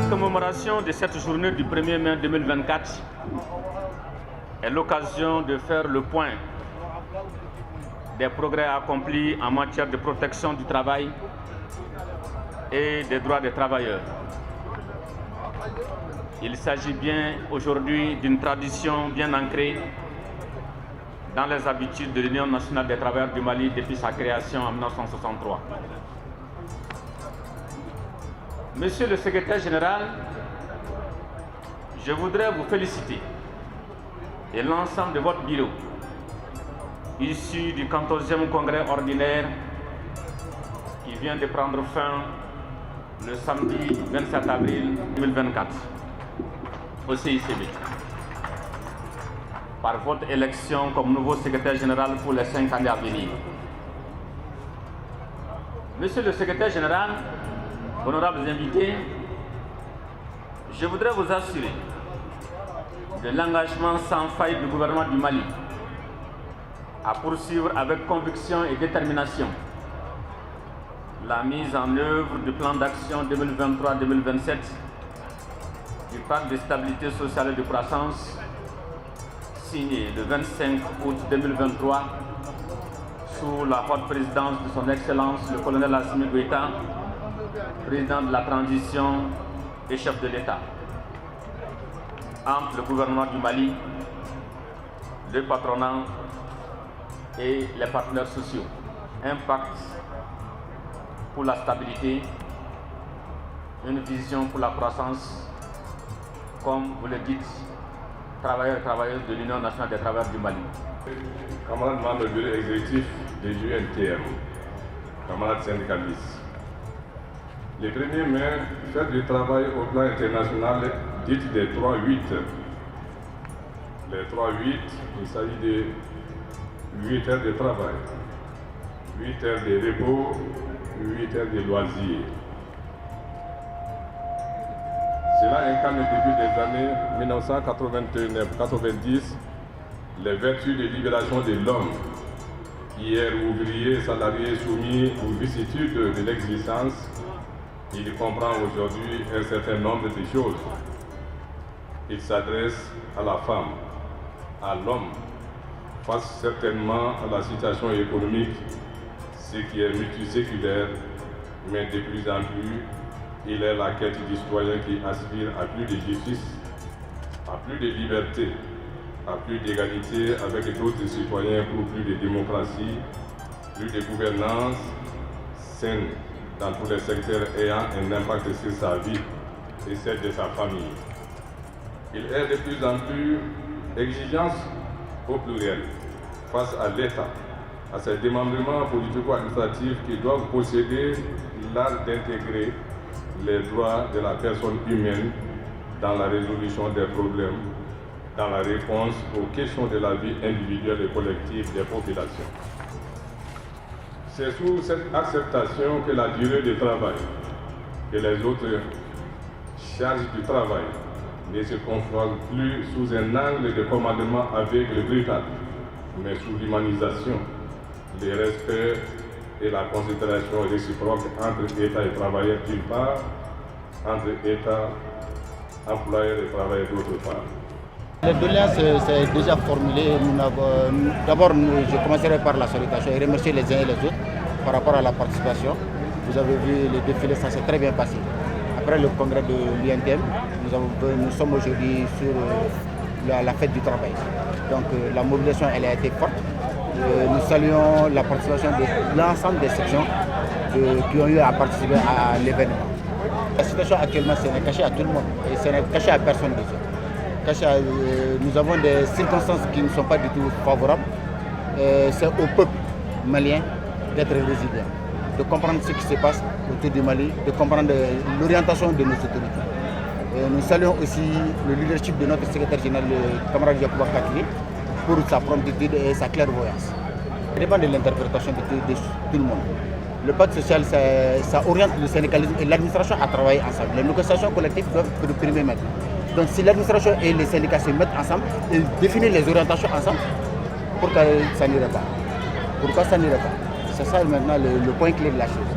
commémoration de cette journée du 1er mai 2024 est l'occasion de faire le point des progrès accomplis en matière de protection du travail et des droits des travailleurs. Il s'agit bien aujourd'hui d'une tradition bien ancrée dans les habitudes de l'Union nationale des travailleurs du Mali depuis sa création en 1963. Monsieur le secrétaire général, je voudrais vous féliciter et l'ensemble de votre bureau, issu du 14e congrès ordinaire qui vient de prendre fin le samedi 27 avril 2024 au CICB, par votre élection comme nouveau secrétaire général pour les 5 années à venir. Monsieur le secrétaire général, honorables invités, je voudrais vous assurer de l'engagement sans faille du gouvernement du Mali à poursuivre avec conviction et détermination la mise en œuvre du plan d'action 2023-2027 du pacte de stabilité sociale et de croissance signé le 25 août 2023 sous la haute présidence de son Excellence le colonel Assimi Goïta, président de la transition et chef de l'État, entre le gouvernement du Mali, le patronat et les partenaires sociaux. Un pacte pour la stabilité, une vision pour la croissance, comme vous le dites, travailleurs et travailleuses de l'Union nationale des travailleurs du Mali. Camarades membres du bureau exécutif de l'UNTM, camarades syndicalistes. Le 1er mai, fête du travail au plan international, dite des 3-8. Les 3-8, il s'agit de 8 heures de travail, 8 heures de repos, 8 heures de loisirs. Cela incarne depuis des années 1989-90 les vertus de libération de l'homme. Hier ouvrier, salarié soumis aux vicissitudes de l'existence, il comprend aujourd'hui un certain nombre de choses. Il s'adresse à la femme, à l'homme, face certainement à la situation économique, ce qui est multiséculaire, mais de plus en plus, il est la quête du citoyen qui aspire à plus de justice, à plus de liberté, à plus d'égalité avec d'autres citoyens pour plus de démocratie, plus de gouvernance saine dans tous les secteurs ayant un impact sur sa vie et celle de sa famille. Il est de plus en plus exigence au pluriel face à l'État, à ses démembrements politico-administratifs qui doivent posséder l'art d'intégrer les droits de la personne humaine dans la résolution des problèmes, dans la réponse aux questions de la vie individuelle et collective des populations. C'est sous cette acceptation que la durée du travail et les autres charges du travail ne se confrontent plus sous un angle de commandement aveugle et brutal, mais sous l'humanisation, le respect et la considération réciproque entre État et travailleurs d'une part, entre État, employeurs et travailleurs d'autre part. Les doléances, c'est déjà formulé. D'abord, je commencerai par la salutation et remercier les uns et les autres par rapport à la participation. Vous avez vu le défilé, ça s'est très bien passé. Après le congrès de l'UNTM, nous sommes aujourd'hui sur la fête du travail. Donc la mobilisation, elle a été forte. Nous saluons la participation de l'ensemble des sections qui ont eu à participer à l'événement. La situation actuellement, ce n'est caché à tout le monde et ce n'est caché à personne déjà. Nous avons des circonstances qui ne sont pas du tout favorables. C'est au peuple malien d'être résilient, de comprendre ce qui se passe autour du Mali, de comprendre l'orientation de nos autorités. Nous saluons aussi le leadership de notre secrétaire général, le camarade Yacouba Kakiri, pour sa promptitude et sa clairvoyance. Ça dépend de l'interprétation de tout le monde. Le pacte social, ça oriente le syndicalisme et l'administration à travailler ensemble. Les négociations collectives doivent primer maintenant. Donc si l'administration et les syndicats se mettent ensemble et définissent les orientations ensemble, pourquoi ça n'irait pas? Pourquoi ça n'irait pas? C'est ça maintenant le point clé de la chose.